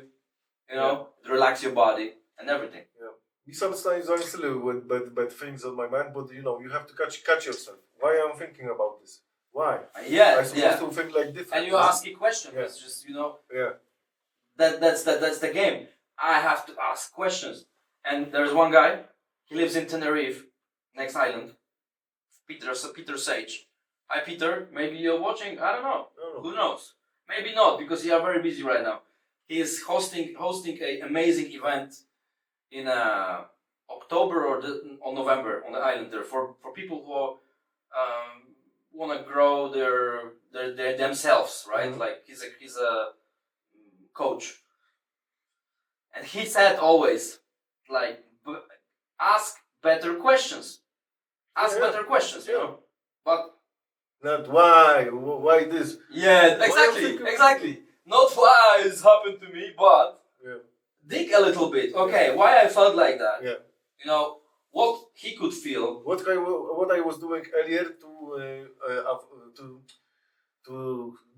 it relaxes your body and everything. Yeah. Sometimes I still with bad things on my mind, but you have to catch yourself. Why I'm thinking about this? Why? I'm supposed to think like different. And you ask a question. Yeah. It's just Yeah. That's the game. I have to ask questions. And there's one guy. He lives in Tenerife, next island. Peter Sage. Hi Peter. Maybe you're watching. I don't know. No. Who knows? Maybe not because you are very busy right now. He is hosting an amazing event in October or November on the island there for people who want to grow their themselves, right? Mm-hmm. Like he's a coach, and he said always like ask better questions. Ask Yeah. better questions, you Yeah. know. But Not why this? yeah, Why exactly, you think- exactly. Not why it's happened to me, but Yeah. dig a little bit. Okay, why I felt like that. Yeah. You know, what he could feel. What I was doing earlier to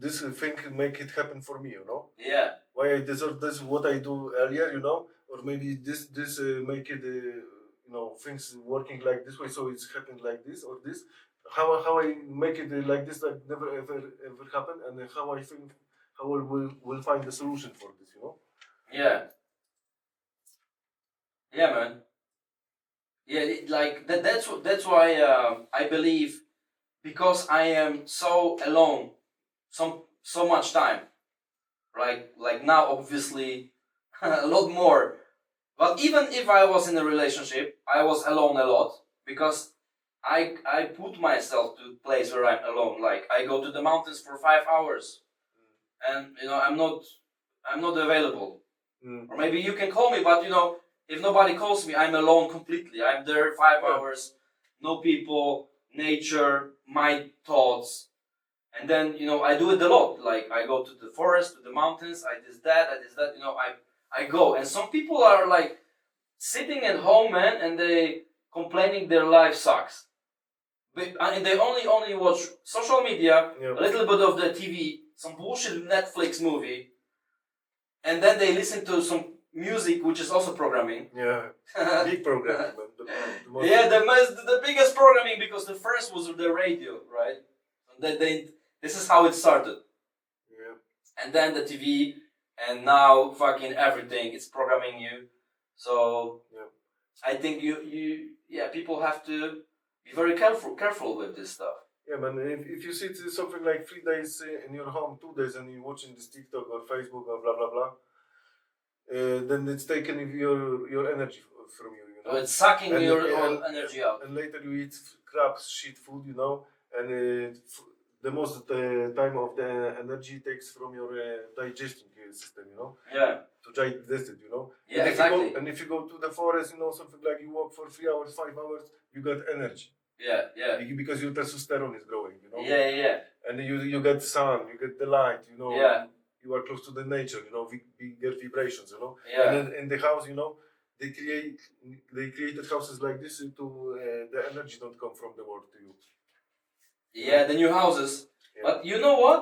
this thing make it happen for me, you know. Yeah, Why I deserve this, what I do earlier, you know, or maybe this make it, you know, things working like this way, so it's happened like this or this. How I make it like this, like never ever happen, and how I think how will find the solution for this, you know. yeah, yeah, man. Yeah, like that. That's why I believe, because I am so alone, so much time. Like now, obviously, a lot more. But even if I was in a relationship, I was alone a lot, because I put myself to a place where I'm alone. Like I go to the mountains for 5 hours, and you know I'm not available. Or maybe you can call me, but you know if nobody calls me, I'm alone completely. I'm there 5 hours, no people, nature, my thoughts. And then, you know, I do it a lot. Like I go to the forest, to the mountains, I did that, you know, I go. And some people are like sitting at home, man, and they complaining their life sucks. And they only watch social media, a little bit of the TV, some bullshit Netflix movie, and then they listen to some music which is also programming. Yeah, big programming, man. The biggest programming, because the first was the radio, right? This is how it started. Yeah. And then the TV, and now fucking everything is programming you. So Yeah. I think people have to be very careful with this stuff. Yeah, man. If you sit something like 3 days in your home, 2 days, and you're watching this TikTok or Facebook or blah blah blah, then it's taking your energy from you. You know, It's sucking and, your and, all energy out. And later you eat crap, shit food, you know, and the most time of the energy takes from your digesting system, you know. Yeah. To digest it, you know. Yeah, exactly. And if you go to the forest, you know, something like you walk for 3 hours, 5 hours, you got energy. Yeah. Because your testosterone is growing, you know. Yeah. And you get sun, you get the light, you know. Yeah. You are close to the nature, you know, bigger vibrations, you know. Yeah. And in the house, you know, they created houses like this to the energy don't come from the world to you. Yeah, the new houses. Yeah. But you know what?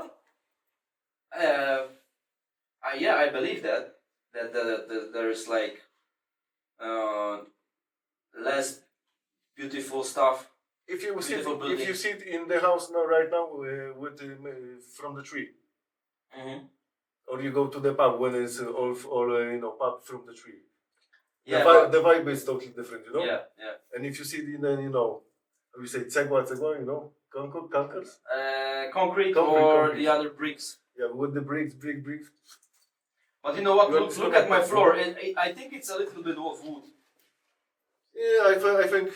I believe that there's like less beautiful stuff. If you sit in the house now right now with from the tree, or you go to the pub when it's all you know, pub from the tree. Yeah, the vibe is totally different, you know. Yeah. And if you sit in, you know, how you say cegła, you know, concrete, concrete, or the other bricks. Yeah, with the bricks. But you know what? Look at my floor. I think it's a little bit of wood. Yeah, I think.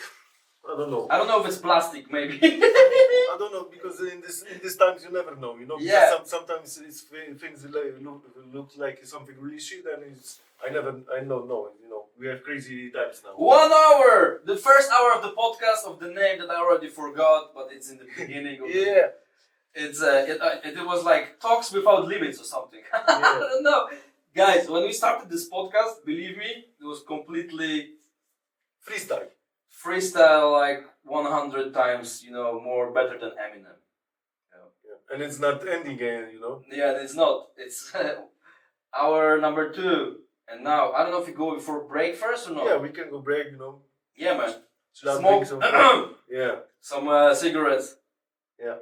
I don't know. I don't know if it's plastic, maybe. I don't know, because in this times you never know, you know. Yeah. Sometimes things look like something really shit, and I don't know. You know, we have crazy times now. 1 hour, the first hour of the podcast of the name that I already forgot, but it's in the beginning. Yeah. It was like talks without limits or something. I don't know, guys. When we started this podcast, believe me, it was completely freestyle, like 100 times, you know, more better than Eminem. Yeah. And it's not ending, you know. Yeah, it's not. It's hour number 2, and now I don't know if we go for break first or not. Yeah, we can go break, you know. Yeah, man. Smoke some. Yeah. Some cigarettes. Yeah.